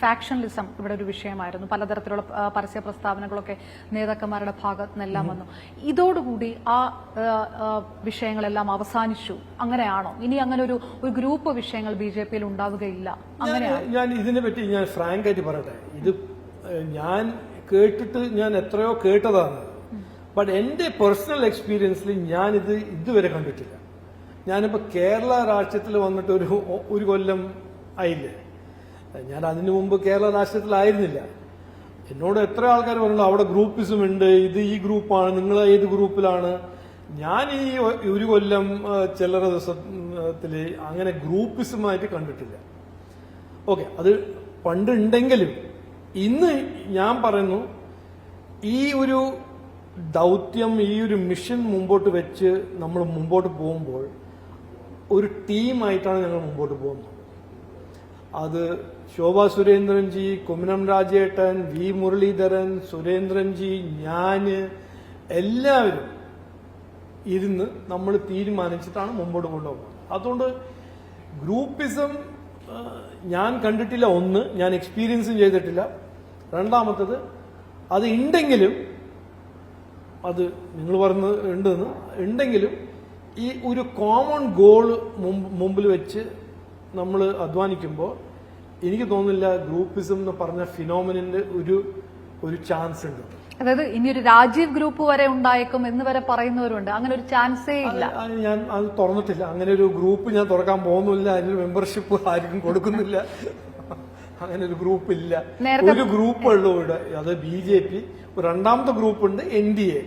ഫാക്ഷനലിസം ഇവിടെ ഒരു വിഷയമായിരുന്നു. പലതരത്തിലുള്ള പരസ്യ പ്രസ്താവനകളൊക്കെ നേതാക്കന്മാരുടെ ഭാഗത്ത് നിന്നെല്ലാം വന്നു. ഇതോടുകൂടി ആ വിഷയങ്ങളെല്ലാം അവസാനിച്ചു. അങ്ങനെയാണോ? ഇനി അങ്ങനെ ഒരു ഗ്രൂപ്പ് വിഷയങ്ങൾ BJP-യിൽ ഉണ്ടാവുകയില്ല? അങ്ങനെയാണ്. ഞാൻ ഇതിനെ പറ്റി ഞാൻ ഫ്രാങ്ക് ആയിട്ട് പറയട്ടെ. ഇത് ഞാൻ കേട്ടിട്ട് ഞാൻ എത്രയോ കേട്ടതാണ്. ബട്ട് എന്റെ പേഴ്സണൽ എക്സ്പീരിയൻസിൽ ഞാനിത് ഇതുവരെ കണ്ടിട്ടില്ല. ഞാനിപ്പോ കേരള രാഷ്ട്രീയത്തിൽ വന്നിട്ട് ഒരു കൊല്ലം ആയില്ലേ. ഞാൻ അതിനു മുമ്പ് കേരള രാഷ്ട്രീയത്തിലായിരുന്നില്ല. എന്നോട് എത്ര ആൾക്കാർ പറഞ്ഞു അവിടെ ഗ്രൂപ്പിസം ഉണ്ട്, ഇത് ഈ ഗ്രൂപ്പാണ്, നിങ്ങൾ ഏത് ഗ്രൂപ്പിലാണ്. ഞാൻ ഈ ഒരു കൊല്ലം ചില്ലറ ദിവസത്തില് അങ്ങനെ ഗ്രൂപ്പിസമായിട്ട് കണ്ടിട്ടില്ല. ഓക്കെ, അത് പണ്ടുണ്ടെങ്കിലും ഇന്ന് ഞാൻ പറയുന്നു, ഈ ഒരു ദൗത്യം, ഈ ഒരു മിഷൻ മുമ്പോട്ട് വെച്ച് നമ്മൾ മുമ്പോട്ട് പോകുമ്പോൾ ഒരു ടീമായിട്ടാണ് ഞങ്ങൾ മുമ്പോട്ട് പോകുന്നത്. അത് ശോഭാ സുരേന്ദ്രൻജി, കുമ്മനം രാജേട്ടൻ, വി മുരളീധരൻ, സുരേന്ദ്രൻജി, ഞാന് എല്ലാവരും ഇരുന്ന് നമ്മൾ തീരുമാനിച്ചിട്ടാണ് മുമ്പോട്ട് കൊണ്ടുപോകുന്നത്. അതുകൊണ്ട് ഗ്രൂപ്പിസം ഞാൻ കണ്ടിട്ടില്ല. ഒന്ന്, ഞാൻ എക്സ്പീരിയൻസും ചെയ്തിട്ടില്ല. രണ്ടാമത്തത്, അത് ഉണ്ടെങ്കിലും, അത് നിങ്ങൾ പറഞ്ഞ ഉണ്ടെങ്കിലും ഈ ഒരു കോമൺ ഗോൾ മുമ്പിൽ വെച്ച് നമ്മൾ അധ്വാനിക്കുമ്പോൾ എനിക്ക് തോന്നുന്നില്ല ഗ്രൂപ്പിസം എന്ന് പറഞ്ഞ ഫിനോമിനന്റെ ഒരു ചാൻസ് ഉണ്ട്. അതായത് ഇനിയൊരു രാജീവ് ഗ്രൂപ്പ് വരെ ഉണ്ടായേക്കും എന്ന് വരെ പറയുന്നവരുണ്ട്. അങ്ങനെ ഒരു ചാൻസേ ഇല്ല. ഞാൻ അത് തുറന്നിട്ടില്ല. അങ്ങനെ ഒരു ഗ്രൂപ്പ് ഞാൻ തുറക്കാൻ പോകുന്നില്ല. അതിന് മെമ്പർഷിപ്പ് ആർക്കും കൊടുക്കുന്നില്ല. അങ്ങനെ ഒരു ഗ്രൂപ്പ് ഇല്ല. ഒരു ഗ്രൂപ്പ് ഉള്ളൂ ഇവിടെ, അത് BJP. രണ്ടാമത്തെ ഗ്രൂപ്പ് ഉണ്ട് NDA.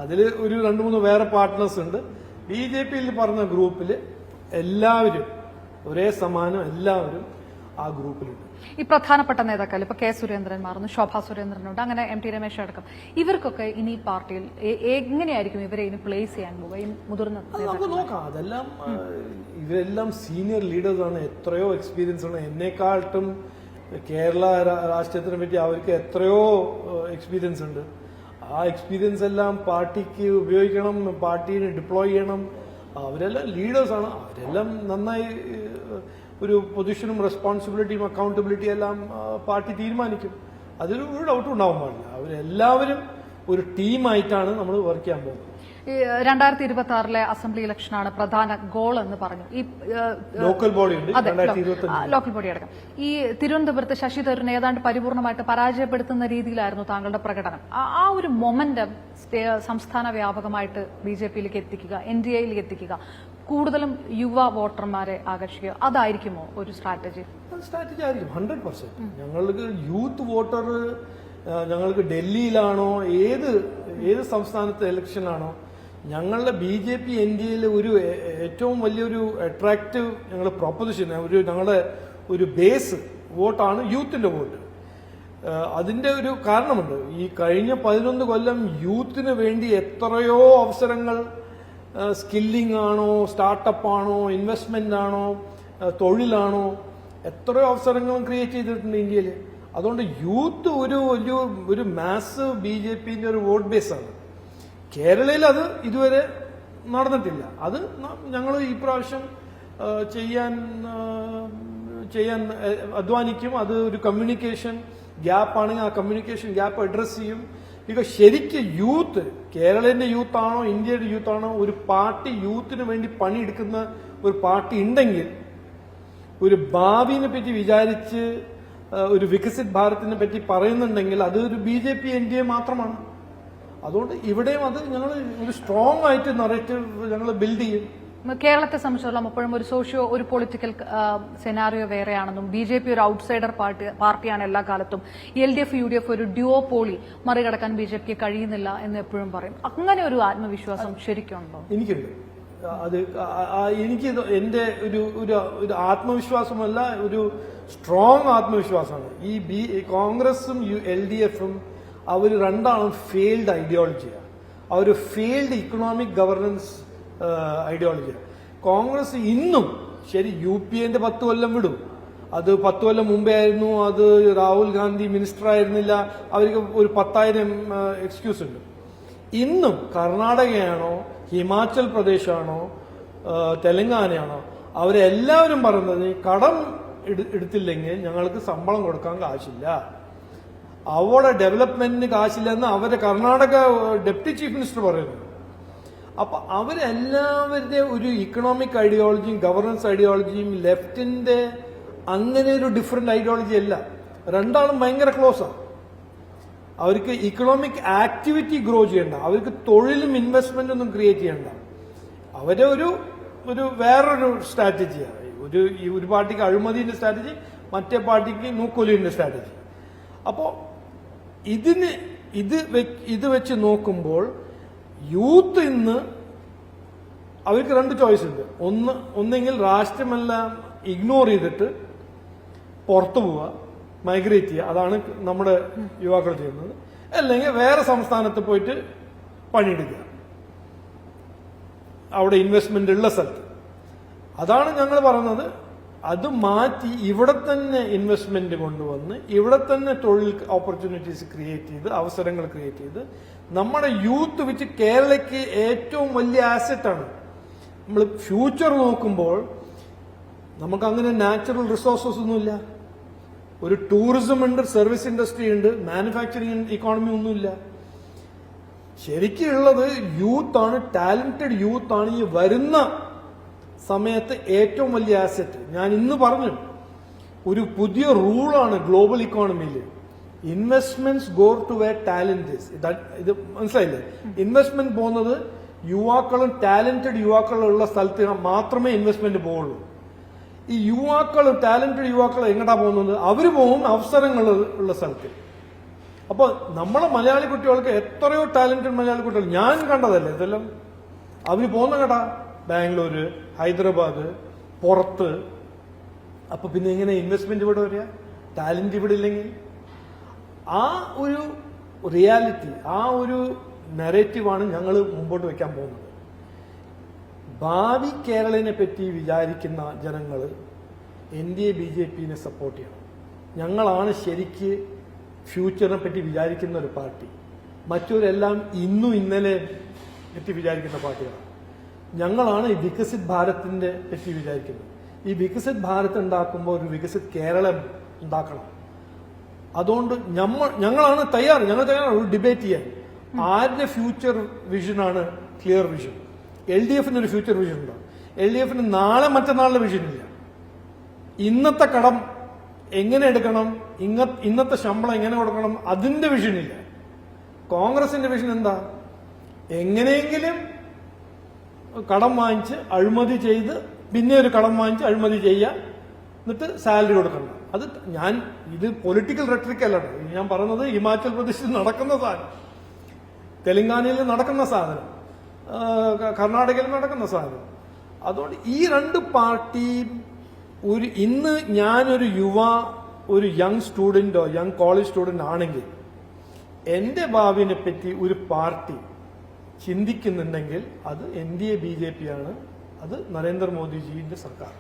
അതിൽ ഒരു 2-3 വേറെ പാർട്ട്നേഴ്സ് ഉണ്ട്. BJP-യിൽ പറഞ്ഞ ഗ്രൂപ്പിൽ എല്ലാവരും ഒരേ സമാനം, എല്ലാവരും ആ ഗ്രൂപ്പിലുണ്ട്. ഈ പ്രധാനപ്പെട്ട നേതാക്കൾ ഇപ്പൊ K. സുരേന്ദ്രൻ മാറുന്നു, ശോഭാ സുരേന്ദ്രനുണ്ട്, അങ്ങനെ MT രമേശ് അടക്കം, ഇവർക്കൊക്കെ ഇനി പാർട്ടിയിൽ എങ്ങനെയായിരിക്കും ഇവരെ ഇനി പ്ലേസ് ചെയ്യാൻ പോകുക? ഈ മുതിർന്ന നമുക്ക് നോക്കാം. അതെല്ലാം ഇവരെല്ലാം സീനിയർ ലീഡേഴ്സാണ്, എത്രയോ എക്സ്പീരിയൻസ് ആണ്. എന്നെക്കാട്ടും കേരള രാഷ്ട്രീയത്തിനെ പറ്റി അവർക്ക് എത്രയോ എക്സ്പീരിയൻസ് ഉണ്ട്. ആ എക്സ്പീരിയൻസ് എല്ലാം പാർട്ടിക്ക് ഉപയോഗിക്കണം, പാർട്ടിയെ ഡിപ്ലോയ് ചെയ്യണം. അവരെല്ലാം ലീഡേഴ്സാണ്. അവരെല്ലാം നന്നായി ഒരു പൊസിഷനും റെസ്പോൺസിബിലിറ്റിയും അക്കൗണ്ടബിലിറ്റിയും എല്ലാം പാർട്ടി തീരുമാനിക്കും. അതിലൊരു ഡൗട്ടും ഉണ്ടാവാൻ പാടില്ല. അവരെല്ലാവരും ഒരു ടീമായിട്ടാണ് നമ്മൾ വർക്ക് ചെയ്യാൻ പോകുന്നത്. 2026 അസംബ്ലി ഇലക്ഷനാണ് പ്രധാന ഗോൾ എന്ന് പറഞ്ഞു. ഈ ലോക്കൽ ബോഡി ഉണ്ട്, ലോക്കൽ ബോഡി അടക്കം. ഈ തിരുവനന്തപുരത്ത് ശശി തരൂരിനെ ഏതാണ്ട് പരിപൂർണമായിട്ട് പരാജയപ്പെടുത്തുന്ന രീതിയിലായിരുന്നു താങ്കളുടെ പ്രകടനം. ആ ഒരു മൊമെന്റം സംസ്ഥാന വ്യാപകമായിട്ട് BJP-യിലേക്ക് എത്തിക്കുക, NDA-യിലേക്ക് എത്തിക്കുക, കൂടുതലും യുവ വോട്ടർമാരെ ആകർഷിക്കുക, അതായിരിക്കുമോ ഒരു സ്ട്രാറ്റജി? സ്ട്രാറ്റജി ആയിരിക്കും 100%. ഞങ്ങൾക്ക് യൂത്ത് വോട്ടർ, ഞങ്ങൾക്ക് ഡൽഹിയിലാണോ ഏത് സംസ്ഥാനത്തെ ഇലക്ഷനാണോ, ഞങ്ങളുടെ BJP NDA-യിൽ ഒരു ഏറ്റവും വലിയൊരു അട്രാക്റ്റീവ് ഞങ്ങളുടെ പ്രൊപ്പോസിഷൻ, ഞങ്ങളുടെ ഒരു ബേസ് വോട്ടാണ് യൂത്തിന്റെ വോട്ട്. അതിന്റെ ഒരു കാരണമുണ്ട്. ഈ കഴിഞ്ഞ 11 കൊല്ലം യൂത്തിന് വേണ്ടി എത്രയോ അവസരങ്ങൾ, സ്കില്ലിംഗ് ആണോ, സ്റ്റാർട്ടപ്പ് ആണോ, ഇൻവെസ്റ്റ്മെന്റ് ആണോ, തൊഴിലാണോ, എത്രയോ അവസരങ്ങളും ക്രിയേറ്റ് ചെയ്തിട്ടുണ്ട് ഇന്ത്യയിൽ. അതുകൊണ്ട് യൂത്ത് ഒരു മാസ് BJP-ന്റെ ഒരു വോട്ട് ബേസാണ്. കേരളയിൽ അത് ഇതുവരെ നടന്നിട്ടില്ല. അത് ഞങ്ങൾ ഈ പ്രാവശ്യം ചെയ്യാൻ അധ്വാനിക്കും. അത് ഒരു കമ്മ്യൂണിക്കേഷൻ ഗ്യാപ്പ് ആണെങ്കിൽ ആ കമ്മ്യൂണിക്കേഷൻ ഗ്യാപ്പ് അഡ്രസ് ചെയ്യും. ബിക്കോസ് ശരിക്കും യൂത്ത്, കേരളത്തിന്റെ യൂത്ത് ആണോ ഇന്ത്യയുടെ യൂത്ത് ആണോ, ഒരു പാർട്ടി യൂത്തിന് വേണ്ടി പണിയെടുക്കുന്ന ഒരു പാർട്ടി ഉണ്ടെങ്കിൽ, ഒരു ഭാവിനെ പറ്റി വിചാരിച്ച് ഒരു വികസിത് ഭാരതിനെ പറ്റി പറയുന്നുണ്ടെങ്കിൽ അത് ഒരു BJP NDA മാത്രമാണ്. അതുകൊണ്ട് ഇവിടെയും അത് ഞങ്ങൾ ഒരു സ്ട്രോങ് ആയിട്ട് നറേറ്റീവ് ഞങ്ങൾ ബിൽഡ് ചെയ്യും. കേരളത്തെ സംബന്ധിച്ചിടത്തോളം എപ്പോഴും ഒരു പൊളിറ്റിക്കൽ സെനാറിയോ വേറെയാണെന്നും BJP ഒരു ഔട്ട്സൈഡർ പാർട്ടിയാണ് എല്ലാ കാലത്തും, LDF UDF ഒരു ഡ്യുവോപോളി മറികടക്കാൻ BJP-ക്ക് കഴിയുന്നില്ല എന്ന് എപ്പോഴും പറയും. അങ്ങനെ ഒരു ആത്മവിശ്വാസം ശരിക്കുണ്ടോ? എനിക്കുണ്ട്. അത് എനിക്ക് എന്റെ ഒരു ആത്മവിശ്വാസമല്ല, ഒരു സ്ട്രോങ് ആത്മവിശ്വാസമാണ്. ഈ കോൺഗ്രസും LDF-ഉം അവർ രണ്ടാളും ഫെയിൽഡ് ഐഡിയോളജിയാണ്. അവർ ഫെയിൽഡ് ഇക്കണോമിക് ഗവർണൻസ് ഐഡിയോളജിയാണ്. കോൺഗ്രസ് ഇന്നും ശരി UPA-ന്റെ 10 കൊല്ലം വിടും, അത് 10 കൊല്ലം മുമ്പേ ആയിരുന്നു, അത് രാഹുൽ ഗാന്ധി മിനിസ്റ്റർ ആയിരുന്നില്ല, അവർക്ക് ഒരു 10,000 എക്സ്ക്യൂസ് ഉണ്ട്. ഇന്നും കർണാടകയാണോ, ഹിമാചൽ പ്രദേശാണോ, തെലങ്കാനയാണോ, അവരെല്ലാവരും പറയുന്നത് കടം എടുത്തില്ലെങ്കിൽ ഞങ്ങൾക്ക് ശമ്പളം കൊടുക്കാൻ കാശില്ല, അവിടെ ഡെവലപ്മെന്റിന് കാശില്ല എന്ന് അവരെ കർണാടക ഡെപ്യൂട്ടി ചീഫ് മിനിസ്റ്റർ പറയുന്നു. അപ്പൊ അവരെല്ലാവരുടെ ഒരു ഇക്കണോമിക് ഐഡിയോളജിയും ഗവർണൻസ് ഐഡിയോളജിയും ലെഫ്റ്റിന്റെ അങ്ങനെ ഒരു ഡിഫറെന്റ് ഐഡിയോളജി അല്ല. രണ്ടാളും ഭയങ്കര ക്ലോസാണ്. അവർക്ക് ഇക്കണോമിക് ആക്ടിവിറ്റി ഗ്രോ ചെയ്യണ്ട, അവർക്ക് തൊഴിലും ഇൻവെസ്റ്റ്മെന്റ് ഒന്നും ക്രിയേറ്റ് ചെയ്യണ്ട. അവരെ ഒരു വേറൊരു സ്ട്രാറ്റജിയാണ്. ഒരു പാർട്ടിക്ക് അഴിമതിന്റെ സ്ട്രാറ്റജി, മറ്റേ പാർട്ടിക്ക് നൂക്കൊലിന്റെ സ്ട്രാറ്റജി. അപ്പോ ഇത് വെച്ച് നോക്കുമ്പോൾ യൂത്ത് ഇന്ന് അവർക്ക് രണ്ട് ചോയ്സ് ഉണ്ട്. ഒന്നെങ്കിൽ രാഷ്ട്രമെല്ലാം ഇഗ്നോർ ചെയ്തിട്ട് പുറത്തു പോവുക, മൈഗ്രേറ്റ് ചെയ്യുക, അതാണ് നമ്മുടെ യുവാക്കൾ ചെയ്യുന്നത്. അല്ലെങ്കിൽ വേറെ സംസ്ഥാനത്ത് പോയിട്ട് പണിയെടുക്കുക, അവിടെ ഇൻവെസ്റ്റ്മെന്റ് ഉള്ള സ്ഥലത്ത്. അതാണ് ഞങ്ങൾ പറയുന്നത്. അത് മാറ്റി ഇവിടെ തന്നെ ഇൻവെസ്റ്റ്മെന്റ് കൊണ്ടുവന്ന് ഇവിടെ തന്നെ തൊഴിൽ ഓപ്പർച്യൂണിറ്റീസ് ക്രിയേറ്റ് ചെയ്ത്, അവസരങ്ങൾ ക്രിയേറ്റ് ചെയ്ത് നമ്മുടെ യൂത്ത് വെച്ച് കേരളയ്ക്ക് ഏറ്റവും വലിയ ആസറ്റാണ്. നമ്മൾ ഫ്യൂച്ചർ നോക്കുമ്പോൾ നമുക്ക് അങ്ങനെ നാച്ചുറൽ റിസോഴ്സസ് ഒന്നുമില്ല. ഒരു ടൂറിസം ഉണ്ട്, സർവീസ് ഇൻഡസ്ട്രി ഉണ്ട്, മാനുഫാക്ചറിങ് ഇക്കോണമി ഒന്നുമില്ല. ശരിക്കുള്ളത് യൂത്താണ്, ടാലന്റഡ് യൂത്താണ്. ഈ വരുന്ന സമയത്ത് ഏറ്റവും വലിയ ആസറ്റ്. ഞാൻ ഇന്ന് പറഞ്ഞു, ഒരു പുതിയ റൂളാണ് ഗ്ലോബൽ ഇക്കോണമിയിൽ, investments go to where talent is. ഇത് മനസ്സിലായില്ലേ? ഇൻവെസ്റ്റ്മെന്റ് പോകുന്നത് യുവാക്കളും ടാലന്റഡ് യുവാക്കളും ഉള്ള സ്ഥലത്ത് മാത്രമേ ഇൻവെസ്റ്റ്മെന്റ് പോവുള്ളൂ. ഈ ടാലന്റഡ് യുവാക്കൾ എങ്ങോട്ടാ പോകുന്നത്? അവര് പോകും അവസരങ്ങൾ ഉള്ള സ്ഥലത്ത്. അപ്പൊ നമ്മളെ മലയാളി കുട്ടികൾക്ക് എത്രയോ ടാലന്റഡ് മലയാളി കുട്ടികൾ ഞാൻ കണ്ടതല്ലേ ഇതെല്ലാം. അവര് പോകുന്ന കേട്ടാ ബാംഗ്ലൂര്, ഹൈദരാബാദ്, പുറത്ത്. അപ്പൊ പിന്നെ എങ്ങനെ ഇൻവെസ്റ്റ്മെന്റ് ഇവിടെ വരിക? ടാലന്റ് ഇവിടെ ഇല്ലെങ്കിൽ. ആ ഒരു റിയാലിറ്റി, ആ ഒരു നെറേറ്റീവാണ് ഞങ്ങൾ മുമ്പോട്ട് വെക്കാൻ പോകുന്നത്. ഭാവി കേരളനെ പറ്റി വിചാരിക്കുന്ന ജനങ്ങൾ NDA BJPനെ സപ്പോർട്ട് ചെയ്യണം. ഞങ്ങളാണ് ശരിക്ക് ഫ്യൂച്ചറിനെ പറ്റി വിചാരിക്കുന്ന ഒരു പാർട്ടി. മറ്റവരെല്ലാം ഇന്നും ഇന്നലെ പറ്റി വിചാരിക്കുന്ന പാർട്ടികളാണ്. ഞങ്ങളാണ് ഈ വികസിത് ഭാരതിന്റെ പറ്റി വിചാരിക്കുന്നത്. ഈ വികസിത് ഭാരത് ഉണ്ടാക്കുമ്പോൾ ഒരു വികസിത് കേരളം ഉണ്ടാക്കണം. അതുകൊണ്ട് ഞങ്ങളാണ് ഞങ്ങൾ തയ്യാറാണ് ഒരു ഡിബേറ്റ് ചെയ്യാൻ. ആരുടെ ഫ്യൂച്ചർ വിഷനാണ് ക്ലിയർ വിഷൻ? LDFന് ഒരു ഫ്യൂച്ചർ വിഷൻ ഉണ്ടോ? LDFന് നാളെ മറ്റന്നാളിലെ വിഷൻ ഇല്ല. ഇന്നത്തെ കടം എങ്ങനെ എടുക്കണം, ഇന്നത്തെ ശമ്പളം എങ്ങനെ കൊടുക്കണം, അതിന്റെ വിഷൻ ഇല്ല. കോൺഗ്രസിന്റെ വിഷൻ എന്താ? എങ്ങനെയെങ്കിലും കടം വാങ്ങിച്ച് അഴിമതി ചെയ്ത് പിന്നെ ഒരു കടം വാങ്ങിച്ച് അഴിമതി ചെയ്യുക, എന്നിട്ട് സാലറി കൊടുക്കണം. അത് ഇത് പൊളിറ്റിക്കൽ റെട്രിക് അല്ല. ഞാൻ പറഞ്ഞത് ഹിമാചൽ പ്രദേശിൽ നടക്കുന്ന സാധനം, തെലങ്കാനയിൽ നടക്കുന്ന സാധനം, കർണാടകയിൽ നടക്കുന്ന സാധനം. അതുകൊണ്ട് ഈ രണ്ട് പാർട്ടിയും ഇന്ന് ഞാനൊരു ഒരു യങ് സ്റ്റുഡന്റോ യങ് കോളേജ് സ്റ്റുഡന്റ് ആണെങ്കിൽ എന്റെ ഭാവിനെ പറ്റി ഒരു പാർട്ടി ചിന്തിക്കുന്നുണ്ടെങ്കിൽ അത് NDA BJP ആണ്, അത് നരേന്ദ്രമോദിജിയുടെ സർക്കാർ.